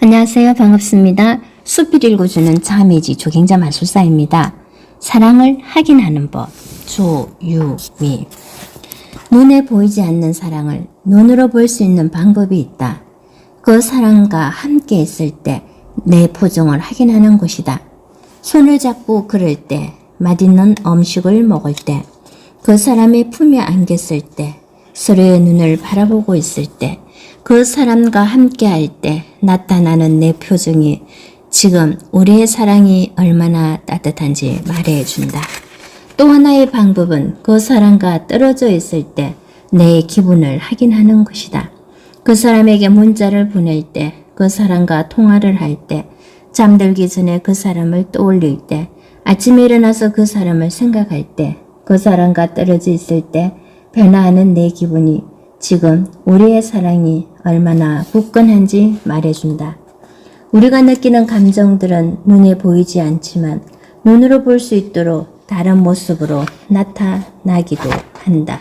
안녕하세요. 반갑습니다. 숲을 읽어주는 자매지 조경자 마술사입니다. 사랑을 확인하는 법 조유미. 눈에 보이지 않는 사랑을 눈으로 볼 수 있는 방법이 있다. 그 사람과 함께 있을 때 내 표정을 확인하는 것이다. 손을 잡고 걸을 때, 맛있는 음식을 먹을 때, 그 사람의 품에 안겼을 때, 서로의 눈을 바라보고 있을 때, 그 사람과 함께 할 때 나타나는 내 표정이 지금 우리의 사랑이 얼마나 따뜻한지 말해준다. 또 하나의 방법은 그 사람과 떨어져 있을 때 내 기분을 확인하는 것이다. 그 사람에게 문자를 보낼 때, 그 사람과 통화를 할 때, 잠들기 전에 그 사람을 떠올릴 때, 아침에 일어나서 그 사람을 생각할 때, 그 사람과 떨어져 있을 때 변화하는 내 기분이 지금 우리의 사랑이 얼마나 굳건한지 말해준다. 우리가 느끼는 감정들은 눈에 보이지 않지만 눈으로 볼 수 있도록 다른 모습으로 나타나기도 한다.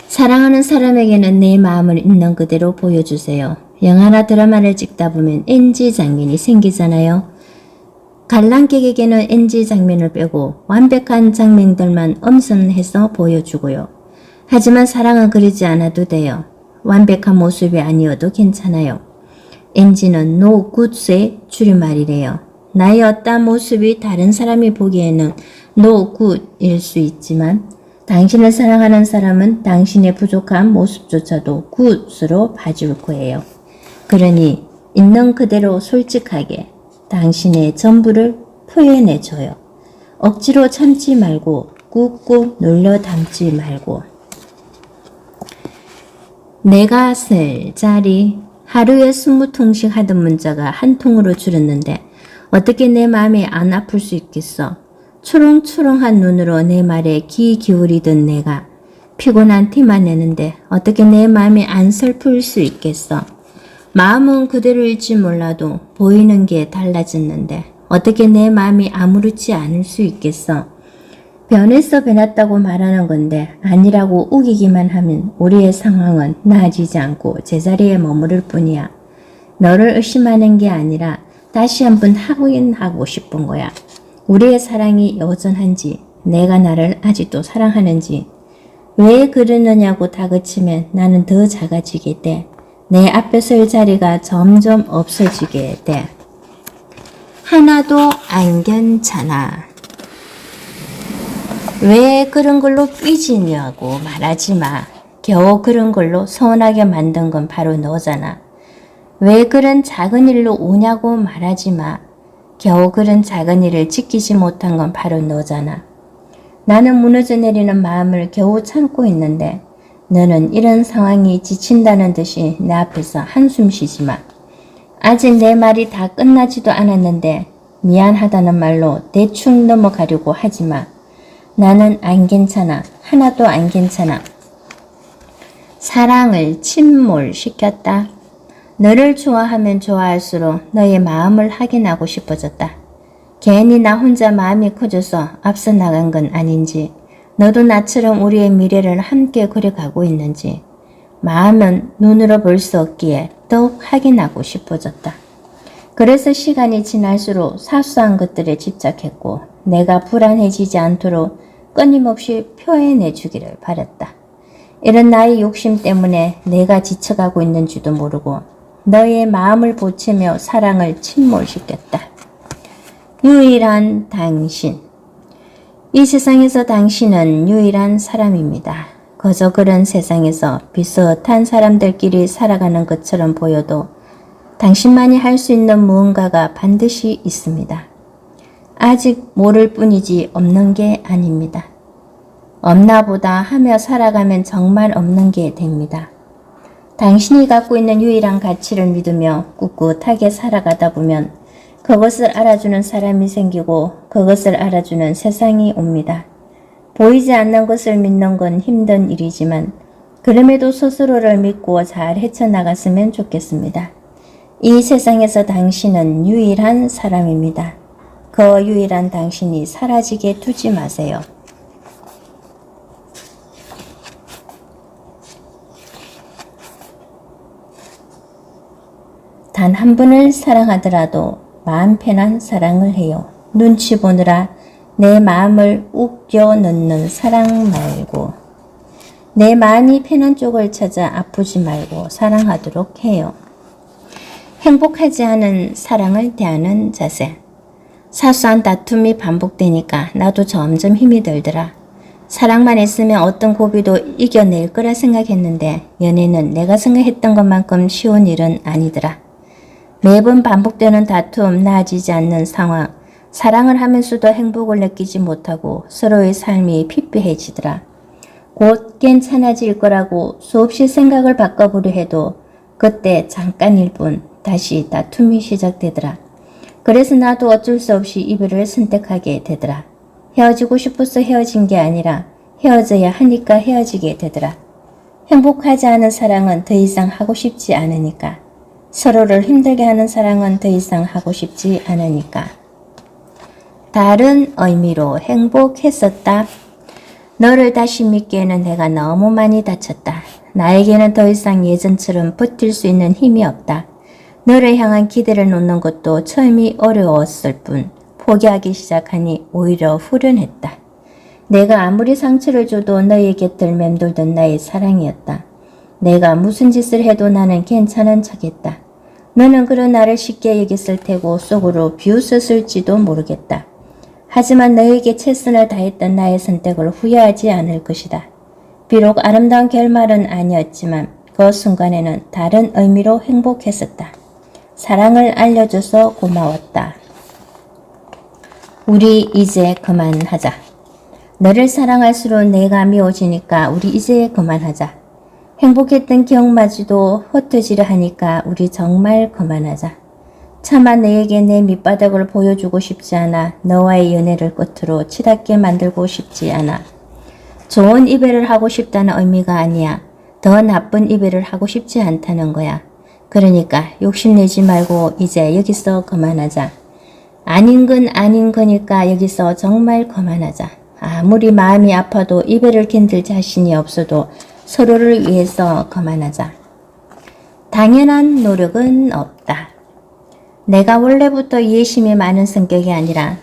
사랑하는 사람에게는 내 마음을 있는 그대로 보여주세요. 영화나 드라마를 찍다 보면 NG 장면이 생기잖아요. 관람객에게는 NG 장면을 빼고 완벽한 장면들만 엄선해서 보여주고요. 하지만 사랑은 그러지 않아도 돼요. 완벽한 모습이 아니어도 괜찮아요. NG는 No Good의 줄임말이래요. 나의 어떤 모습이 다른 사람이 보기에는 No Good일 수 있지만 당신을 사랑하는 사람은 당신의 부족한 모습조차도 Good으로 봐줄 거예요. 그러니 있는 그대로 솔직하게 당신의 전부를 표현해줘요. 억지로 참지 말고 꾹꾹 눌러 담지 말고. 내가 쓸 자리 하루에 20통씩 하던 문자가 한 통으로 줄었는데 어떻게 내 마음이 안 아플 수 있겠어. 초롱초롱한 눈으로 내 말에 귀 기울이던 내가 피곤한 티만 내는데 어떻게 내 마음이 안 슬플 수 있겠어. 마음은 그대로일지 몰라도 보이는 게 달라졌는데 어떻게 내 마음이 아무렇지 않을 수 있겠어. 변했어 변했다고 말하는 건데 아니라고 우기기만 하면 우리의 상황은 나아지지 않고 제자리에 머무를 뿐이야. 너를 의심하는 게 아니라 다시 한번 확인하고 싶은 거야. 우리의 사랑이 여전한지 내가 나를 아직도 사랑하는지. 왜 그러느냐고 다그치면 나는 더 작아지게 돼. 내 앞에 설 자리가 점점 없어지게 돼. 하나도 안 괜찮아. 왜 그런 걸로 삐지냐고 말하지 마. 겨우 그런 걸로 서운하게 만든 건 바로 너잖아. 왜 그런 작은 일로 우냐고 말하지 마. 겨우 그런 작은 일을 지키지 못한 건 바로 너잖아. 나는 무너져 내리는 마음을 겨우 참고 있는데 너는 이런 상황이 지친다는 듯이 내 앞에서 한숨 쉬지 마. 아직 내 말이 다 끝나지도 않았는데 미안하다는 말로 대충 넘어가려고 하지 마. 나는 안 괜찮아. 하나도 안 괜찮아. 사랑을 침몰시켰다. 너를 좋아하면 좋아할수록 너의 마음을 확인하고 싶어졌다. 괜히 나 혼자 마음이 커져서 앞서 나간 건 아닌지, 너도 나처럼 우리의 미래를 함께 그려가고 있는지, 마음은 눈으로 볼 수 없기에 더욱 확인하고 싶어졌다. 그래서 시간이 지날수록 사소한 것들에 집착했고 내가 불안해지지 않도록 끊임없이 표현해 주기를 바랐다. 이런 나의 욕심 때문에 내가 지쳐가고 있는지도 모르고 너의 마음을 보채며 사랑을 침몰시켰다. 유일한 당신. 이 세상에서 당신은 유일한 사람입니다. 그저 그런 세상에서 비슷한 사람들끼리 살아가는 것처럼 보여도 당신만이 할 수 있는 무언가가 반드시 있습니다. 아직 모를 뿐이지 없는 게 아닙니다. 없나 보다 하며 살아가면 정말 없는 게 됩니다. 당신이 갖고 있는 유일한 가치를 믿으며 꿋꿋하게 살아가다 보면 그것을 알아주는 사람이 생기고 그것을 알아주는 세상이 옵니다. 보이지 않는 것을 믿는 건 힘든 일이지만 그럼에도 스스로를 믿고 잘 헤쳐나갔으면 좋겠습니다. 이 세상에서 당신은 유일한 사람입니다. 그 유일한 당신이 사라지게 두지 마세요. 단 한 분을 사랑하더라도 마음 편한 사랑을 해요. 눈치 보느라 내 마음을 웃겨 넣는 사랑 말고 내 마음이 편한 쪽을 찾아 아프지 말고 사랑하도록 해요. 행복하지 않은 사랑을 대하는 자세. 사소한 다툼이 반복되니까 나도 점점 힘이 들더라. 사랑만 있으면 어떤 고비도 이겨낼 거라 생각했는데 연애는 내가 생각했던 것만큼 쉬운 일은 아니더라. 매번 반복되는 다툼, 나아지지 않는 상황, 사랑을 하면서도 행복을 느끼지 못하고 서로의 삶이 피폐해지더라. 곧 괜찮아질 거라고 수없이 생각을 바꿔보려 해도 그때 잠깐일 뿐 다시 다툼이 시작되더라. 그래서 나도 어쩔 수 없이 이별을 선택하게 되더라. 헤어지고 싶어서 헤어진 게 아니라 헤어져야 하니까 헤어지게 되더라. 행복하지 않은 사랑은 더 이상 하고 싶지 않으니까. 서로를 힘들게 하는 사랑은 더 이상 하고 싶지 않으니까. 다른 의미로 행복했었다. 너를 다시 믿기에는 내가 너무 많이 다쳤다. 나에게는 더 이상 예전처럼 버틸 수 있는 힘이 없다. 너를 향한 기대를 놓는 것도 처음이 어려웠을 뿐 포기하기 시작하니 오히려 후련했다. 내가 아무리 상처를 줘도 너의 곁을 맴돌던 나의 사랑이었다. 내가 무슨 짓을 해도 나는 괜찮은 척했다. 너는 그런 나를 쉽게 여겼을 테고 속으로 비웃었을지도 모르겠다. 하지만 너에게 최선을 다했던 나의 선택을 후회하지 않을 것이다. 비록 아름다운 결말은 아니었지만 그 순간에는 다른 의미로 행복했었다. 사랑을 알려줘서 고마웠다. 우리 이제 그만하자. 너를 사랑할수록 내가 미워지니까 우리 이제 그만하자. 행복했던 기억마저도 흩어지려 하니까 우리 정말 그만하자. 차마 너에게 내 밑바닥을 보여주고 싶지 않아. 너와의 연애를 끝으로 치닫게 만들고 싶지 않아. 좋은 이별을 하고 싶다는 의미가 아니야. 더 나쁜 이별을 하고 싶지 않다는 거야. 그러니까 욕심내지 말고 이제 여기서 그만하자. 아닌 건 아닌 거니까 여기서 정말 그만하자. 아무리 마음이 아파도 이별을 견딜 자신이 없어도 서로를 위해서 그만하자. 당연한 노력은 없다. 내가 원래부터 이해심이 많은 성격이 아니라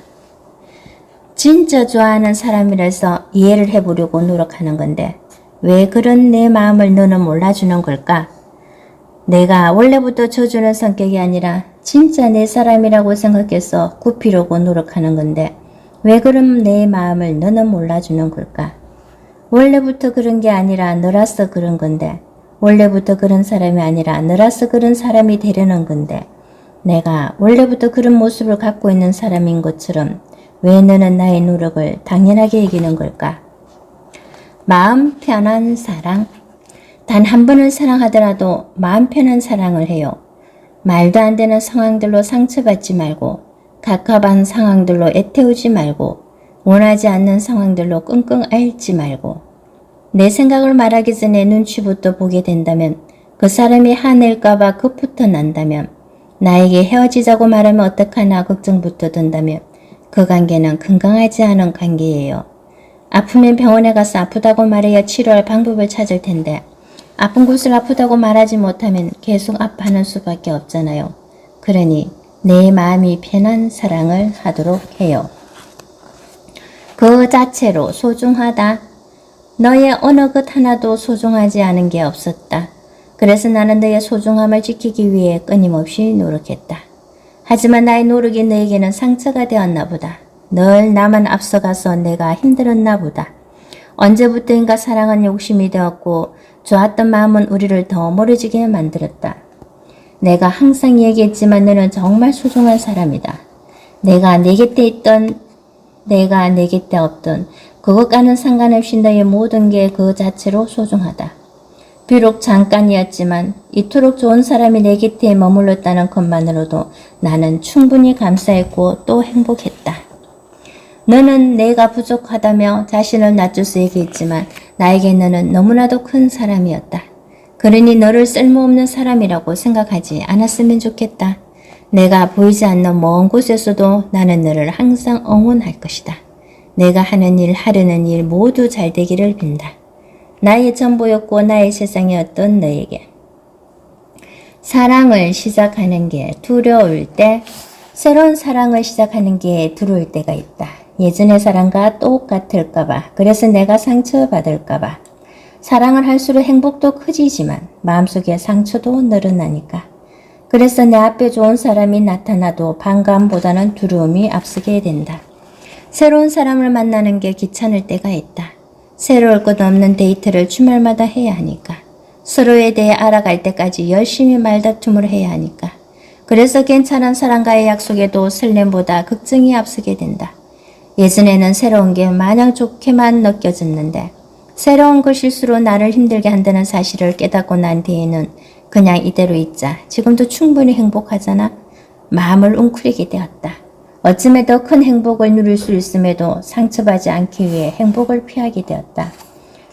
진짜 좋아하는 사람이라서 이해를 해보려고 노력하는 건데 왜 그런 내 마음을 너는 몰라주는 걸까? 내가 원래부터 져주는 성격이 아니라 진짜 내 사람이라고 생각해서 굽히려고 노력하는 건데 왜 그럼 내 마음을 너는 몰라주는 걸까? 원래부터 그런 게 아니라 너라서 그런 건데 원래부터 그런 사람이 아니라 너라서 그런 사람이 되려는 건데 내가 원래부터 그런 모습을 갖고 있는 사람인 것처럼 왜 너는 나의 노력을 당연하게 여기는 걸까? 마음 편한 사랑. 단 한 번을 사랑하더라도 마음 편한 사랑을 해요. 말도 안 되는 상황들로 상처받지 말고 갑갑한 상황들로 애태우지 말고 원하지 않는 상황들로 끙끙 앓지 말고 내 생각을 말하기 전에 눈치부터 보게 된다면 그 사람이 화낼까봐 급부터 난다면 나에게 헤어지자고 말하면 어떡하나 걱정부터 든다면 그 관계는 건강하지 않은 관계예요. 아프면 병원에 가서 아프다고 말해야 치료할 방법을 찾을 텐데 아픈 곳을 아프다고 말하지 못하면 계속 아파하는 수밖에 없잖아요. 그러니 내 마음이 편한 사랑을 하도록 해요. 그 자체로 소중하다. 너의 어느 것 하나도 소중하지 않은 게 없었다. 그래서 나는 너의 소중함을 지키기 위해 끊임없이 노력했다. 하지만 나의 노력이 너에게는 상처가 되었나 보다. 늘 나만 앞서가서 내가 힘들었나 보다. 언제부터인가 사랑은 욕심이 되었고 좋았던 마음은 우리를 더 멀어지게 만들었다. 내가 항상 얘기했지만 너는 정말 소중한 사람이다. 내가 내 곁에 있던 내가 내 곁에 없던 그것과는 상관없이 너의 모든 게 그 자체로 소중하다. 비록 잠깐이었지만 이토록 좋은 사람이 내 곁에 머물렀다는 것만으로도 나는 충분히 감사했고 또 행복했다. 너는 내가 부족하다며 자신을 낮춰서 얘기했지만 나에게 너는 너무나도 큰 사람이었다. 그러니 너를 쓸모없는 사람이라고 생각하지 않았으면 좋겠다. 내가 보이지 않는 먼 곳에서도 나는 너를 항상 응원할 것이다. 내가 하는 일, 하려는 일 모두 잘 되기를 빈다. 나의 전부였고 나의 세상이었던 너에게. 사랑을 시작하는 게 두려울 때, 새로운 사랑을 시작하는 게 두려울 때가 있다. 예전의 사랑과 똑같을까봐, 그래서 내가 상처받을까봐. 사랑을 할수록 행복도 커지지만 마음속에 상처도 늘어나니까. 그래서 내 앞에 좋은 사람이 나타나도 반감보다는 두려움이 앞서게 된다. 새로운 사람을 만나는 게 귀찮을 때가 있다. 새로울 것 없는 데이트를 주말마다 해야 하니까. 서로에 대해 알아갈 때까지 열심히 말다툼을 해야 하니까. 그래서 괜찮은 사람과의 약속에도 설렘보다 걱정이 앞서게 된다. 예전에는 새로운 게 마냥 좋게만 느껴졌는데 새로운 그 실수로 나를 힘들게 한다는 사실을 깨닫고 난 뒤에는 그냥 이대로 있자. 지금도 충분히 행복하잖아. 마음을 웅크리게 되었다. 어쩌면 더 큰 행복을 누릴 수 있음에도 상처받지 않기 위해 행복을 피하게 되었다.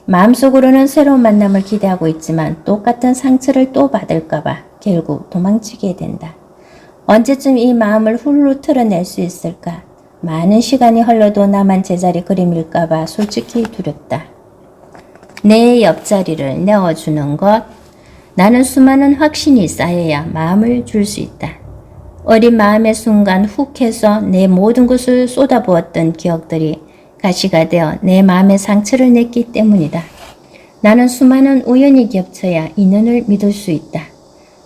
마음속으로는 새로운 만남을 기대하고 있지만 똑같은 상처를 또 받을까봐 결국 도망치게 된다. 언제쯤 이 마음을 훌루 털어낼 수 있을까? 많은 시간이 흘러도 나만 제자리 그림일까봐 솔직히 두렵다. 내 옆자리를 내어주는 것. 나는 수많은 확신이 쌓여야 마음을 줄 수 있다. 어린 마음의 순간 훅 해서 내 모든 것을 쏟아부었던 기억들이 가시가 되어 내 마음의 상처를 냈기 때문이다. 나는 수많은 우연이 겹쳐야 인연을 믿을 수 있다.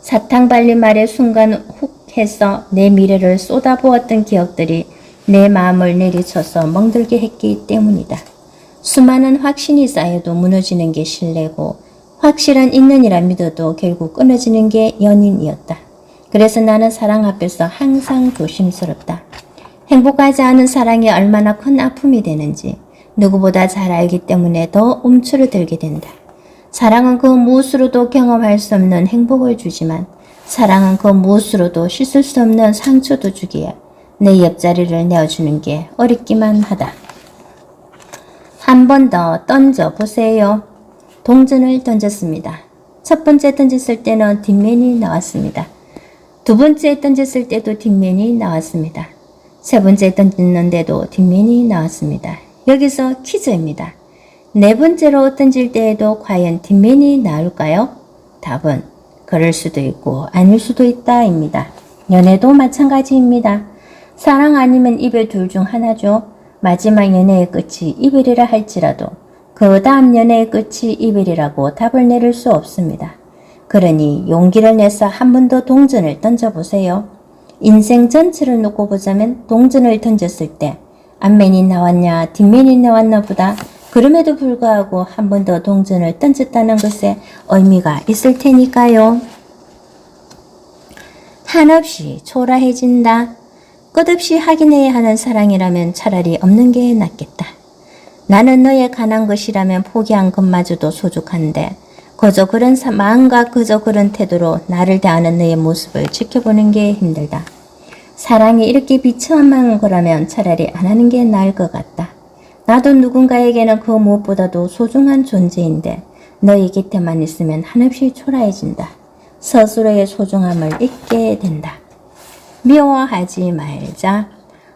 사탕 발린 말의 순간 훅 해서 내 미래를 쏟아부었던 기억들이 내 마음을 내리쳐서 멍들게 했기 때문이다. 수많은 확신이 쌓여도 무너지는 게 신뢰고 확실한 인연이라 믿어도 결국 끊어지는 게 연인이었다. 그래서 나는 사랑 앞에서 항상 조심스럽다. 행복하지 않은 사랑이 얼마나 큰 아픔이 되는지 누구보다 잘 알기 때문에 더 움츠러들게 된다. 사랑은 그 무엇으로도 경험할 수 없는 행복을 주지만 사랑은 그 무엇으로도 씻을 수 없는 상처도 주기에 내 옆자리를 내어주는 게 어렵기만 하다. 한 번 더 던져보세요. 동전을 던졌습니다. 첫 번째 던졌을 때는 뒷면이 나왔습니다. 두 번째 던졌을 때도 뒷면이 나왔습니다. 세 번째 던졌는데도 뒷면이 나왔습니다. 여기서 퀴즈입니다. 네 번째로 던질 때에도 과연 뒷면이 나올까요? 답은 그럴 수도 있고 아닐 수도 있다입니다. 연애도 마찬가지입니다. 사랑 아니면 이별 둘 중 하나죠. 마지막 연애의 끝이 이별이라 할지라도 그 다음 연애의 끝이 이별이라고 답을 내릴 수 없습니다. 그러니 용기를 내서 한 번 더 동전을 던져보세요. 인생 전체를 놓고 보자면 동전을 던졌을 때 앞면이 나왔냐 뒷면이 나왔나 보다 그럼에도 불구하고 한 번 더 동전을 던졌다는 것에 의미가 있을 테니까요. 한없이 초라해진다. 끝없이 확인해야 하는 사랑이라면 차라리 없는 게 낫겠다. 나는 너에 관한 것이라면 포기한 것마저도 소중한데 그저 그런 마음과 그저 그런 태도로 나를 대하는 너의 모습을 지켜보는 게 힘들다. 사랑이 이렇게 비참한 거라면 차라리 안 하는 게 나을 것 같다. 나도 누군가에게는 그 무엇보다도 소중한 존재인데 너의 곁에만 있으면 한없이 초라해진다. 스스로의 소중함을 잊게 된다. 미워하지 말자.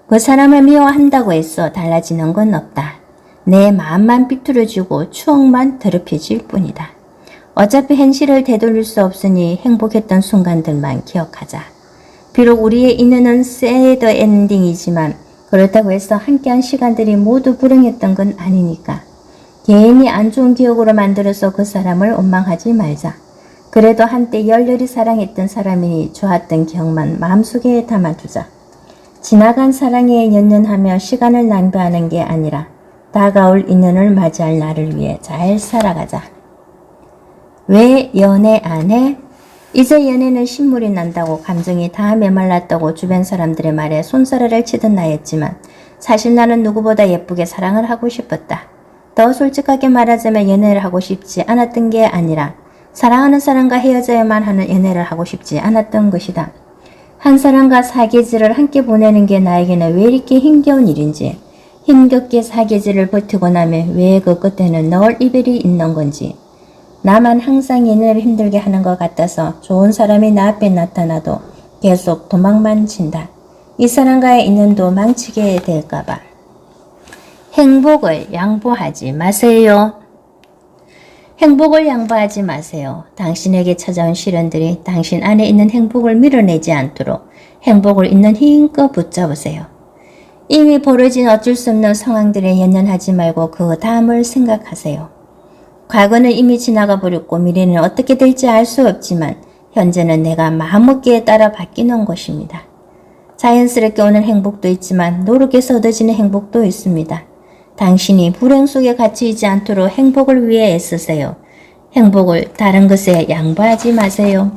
그 사람을 미워한다고 해서 달라지는 건 없다. 내 마음만 비뚤어지고 추억만 더럽혀질 뿐이다. 어차피 현실을 되돌릴 수 없으니 행복했던 순간들만 기억하자. 비록 우리의 인연은 새드 엔딩이지만 그렇다고 해서 함께한 시간들이 모두 불행했던 건 아니니까. 괜히 안 좋은 기억으로 만들어서 그 사람을 원망하지 말자. 그래도 한때 열렬히 사랑했던 사람이 좋았던 기억만 마음속에 담아두자. 지나간 사랑에 연연하며 시간을 낭비하는 게 아니라 다가올 인연을 맞이할 나를 위해 잘 살아가자. 왜 연애 안 해? 이제 연애는 신물이 난다고 감정이 다 메말랐다고 주변 사람들의 말에 손사래를 치던 나였지만 사실 나는 누구보다 예쁘게 사랑을 하고 싶었다. 더 솔직하게 말하자면 연애를 하고 싶지 않았던 게 아니라 사랑하는 사람과 헤어져야만 하는 연애를 하고 싶지 않았던 것이다. 한 사람과 사계절을 함께 보내는 게 나에게는 왜 이렇게 힘겨운 일인지, 힘겹게 사계절을 버티고 나면 왜 그 끝에는 널 이별이 있는 건지, 나만 항상 연애를 힘들게 하는 것 같아서 좋은 사람이 나 앞에 나타나도 계속 도망만 친다. 이 사람과의 인연도 망치게 될까봐. 행복을 양보하지 마세요. 행복을 양보하지 마세요. 당신에게 찾아온 시련들이 당신 안에 있는 행복을 밀어내지 않도록 행복을 있는 힘껏 붙잡으세요. 이미 벌어진 어쩔 수 없는 상황들에 연연하지 말고 그 다음을 생각하세요. 과거는 이미 지나가 버렸고 미래는 어떻게 될지 알 수 없지만 현재는 내가 마음먹기에 따라 바뀌는 것입니다. 자연스럽게 오는 행복도 있지만 노력해서 얻어지는 행복도 있습니다. 당신이 불행 속에 갇히지 않도록 행복을 위해 애쓰세요. 행복을 다른 것에 양보하지 마세요.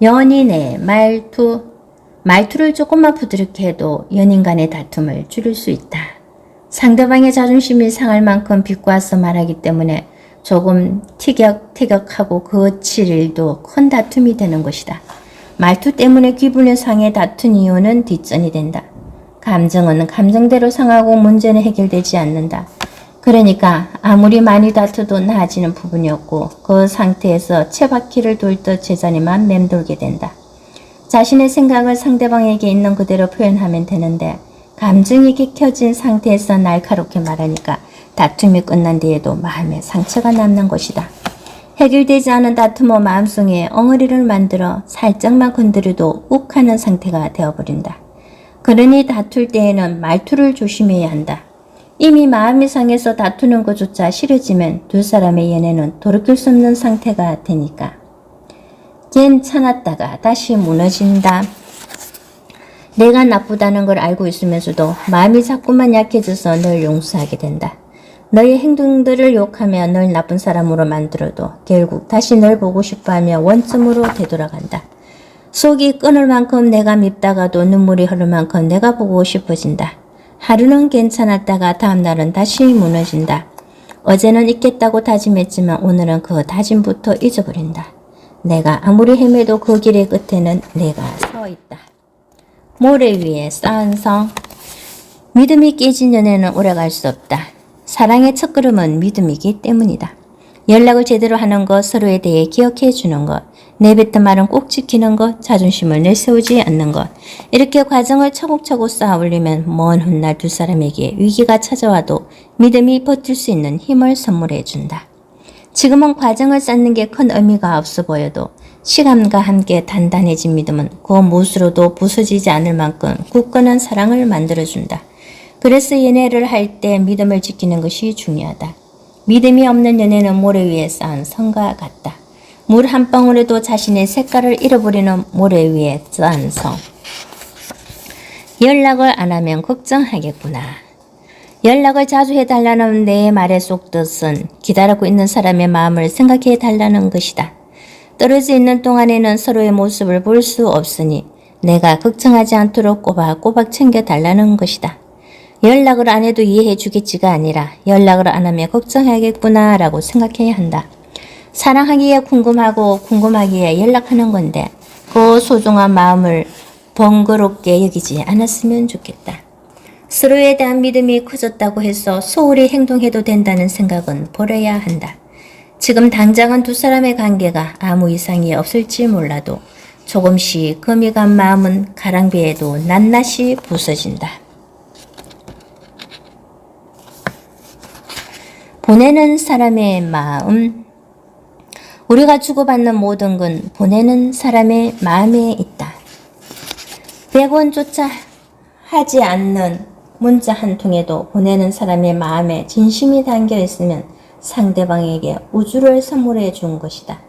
연인의 말투를 조금만 부드럽게 해도 연인 간의 다툼을 줄일 수 있다. 상대방의 자존심이 상할 만큼 비꼬아서 말하기 때문에 조금 티격태격하고 거칠 일도 큰 다툼이 되는 것이다. 말투 때문에 기분이 상해 다툰 이유는 뒷전이 된다. 감정은 감정대로 상하고 문제는 해결되지 않는다. 그러니까 아무리 많이 다투도 나아지는 부분이 없고 그 상태에서 채바퀴를 돌듯 제자리만 맴돌게 된다. 자신의 생각을 상대방에게 있는 그대로 표현하면 되는데 감정이 켜진 상태에서 날카롭게 말하니까 다툼이 끝난 뒤에도 마음에 상처가 남는 것이다. 해결되지 않은 다툼은 마음속에 엉어리를 만들어 살짝만 건드려도 욱하는 상태가 되어버린다. 그러니 다툴 때에는 말투를 조심해야 한다. 이미 마음이 상해서 다투는 것조차 싫어지면 두 사람의 연애는 돌이킬 수 없는 상태가 되니까. 괜찮았다가 다시 무너진다. 내가 나쁘다는 걸 알고 있으면서도 마음이 자꾸만 약해져서 널 용서하게 된다. 너의 행동들을 욕하며 널 나쁜 사람으로 만들어도 결국 다시 널 보고 싶어하며 원점으로 되돌아간다. 속이 끊을 만큼 내가 밉다가도 눈물이 흐를 만큼 내가 보고 싶어진다. 하루는 괜찮았다가 다음날은 다시 무너진다. 어제는 잊겠다고 다짐했지만 오늘은 그 다짐부터 잊어버린다. 내가 아무리 헤매도 그 길의 끝에는 내가 서 있다. 모래 위에 쌓은 성. 믿음이 깨진 연애는 오래갈 수 없다. 사랑의 첫걸음은 믿음이기 때문이다. 연락을 제대로 하는 것, 서로에 대해 기억해 주는 것, 내뱉은 말은 꼭 지키는 것, 자존심을 내세우지 않는 것. 이렇게 과정을 차곡차곡 쌓아 올리면 먼 훗날 두 사람에게 위기가 찾아와도 믿음이 버틸 수 있는 힘을 선물해 준다. 지금은 과정을 쌓는 게 큰 의미가 없어 보여도 시간과 함께 단단해진 믿음은 그 무엇으로도 부서지지 않을 만큼 굳건한 사랑을 만들어준다. 그래서 연애를 할 때 믿음을 지키는 것이 중요하다. 믿음이 없는 연애는 모래 위에 쌓은 성과 같다. 물 한 방울에도 자신의 색깔을 잃어버리는 모래 위에 쌓은 성. 연락을 안 하면 걱정하겠구나. 연락을 자주 해달라는 내 말의 속뜻은 기다리고 있는 사람의 마음을 생각해 달라는 것이다. 떨어져 있는 동안에는 서로의 모습을 볼 수 없으니 내가 걱정하지 않도록 꼬박꼬박 챙겨달라는 것이다. 연락을 안 해도 이해해 주겠지가 아니라 연락을 안 하면 걱정해야겠구나 라고 생각해야 한다. 사랑하기에 궁금하고 궁금하기에 연락하는 건데 그 소중한 마음을 번거롭게 여기지 않았으면 좋겠다. 서로에 대한 믿음이 커졌다고 해서 소홀히 행동해도 된다는 생각은 버려야 한다. 지금 당장은 두 사람의 관계가 아무 이상이 없을지 몰라도 조금씩 금이 간 마음은 가랑비에도 낱낱이 부서진다. 보내는 사람의 마음. 우리가 주고받는 모든 건 보내는 사람의 마음에 있다. 100원조차 하지 않는 문자 한 통에도 보내는 사람의 마음에 진심이 담겨 있으면 상대방에게 우주를 선물해 준 것이다.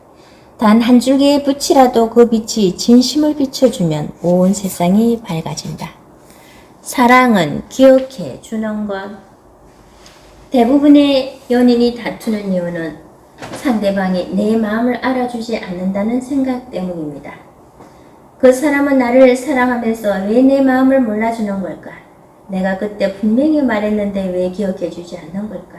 단 한 줄기의 빛이라도 그 빛이 진심을 비춰주면 온 세상이 밝아진다. 사랑은 기억해 주는 것. 대부분의 연인이 다투는 이유는 상대방이 내 마음을 알아주지 않는다는 생각 때문입니다. 그 사람은 나를 사랑하면서 왜 내 마음을 몰라주는 걸까? 내가 그때 분명히 말했는데 왜 기억해주지 않는 걸까?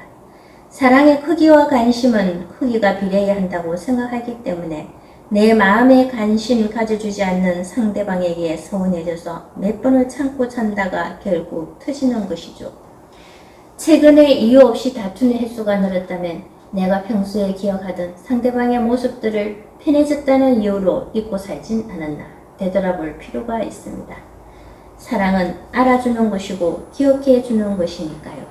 사랑의 크기와 관심은 크기가 비례해야 한다고 생각하기 때문에 내 마음에 관심 가져주지 않는 상대방에게 서운해져서 몇 번을 참고 참다가 결국 터지는 것이죠. 최근에 이유 없이 다투는 횟수가 늘었다면 내가 평소에 기억하던 상대방의 모습들을 편해졌다는 이유로 잊고 살진 않았나 되돌아볼 필요가 있습니다. 사랑은 알아주는 것이고 기억해 주는 것이니까요.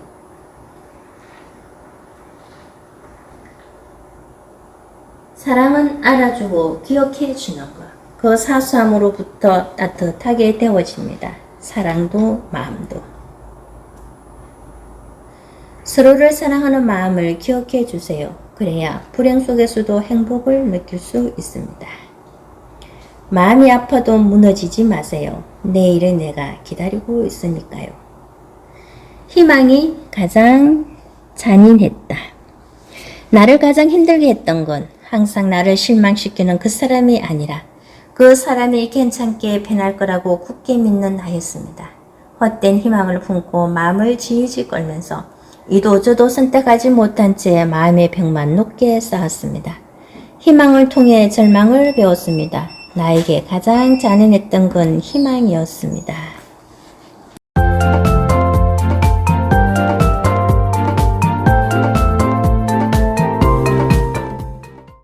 사랑은 알아주고 기억해 주는 것. 그 사소함으로부터 따뜻하게 데워집니다. 사랑도 마음도. 서로를 사랑하는 마음을 기억해 주세요. 그래야 불행 속에서도 행복을 느낄 수 있습니다. 마음이 아파도 무너지지 마세요. 내일은 내가 기다리고 있으니까요. 희망이 가장 잔인했다. 나를 가장 힘들게 했던 건 항상 나를 실망시키는 그 사람이 아니라 그 사람이 괜찮게 변할 거라고 굳게 믿는 나였습니다. 헛된 희망을 품고 마음을 지지직 걸면서 이도저도 선택하지 못한 채 마음의 벽만 높게 쌓았습니다. 희망을 통해 절망을 배웠습니다. 나에게 가장 잔인했던 건 희망이었습니다.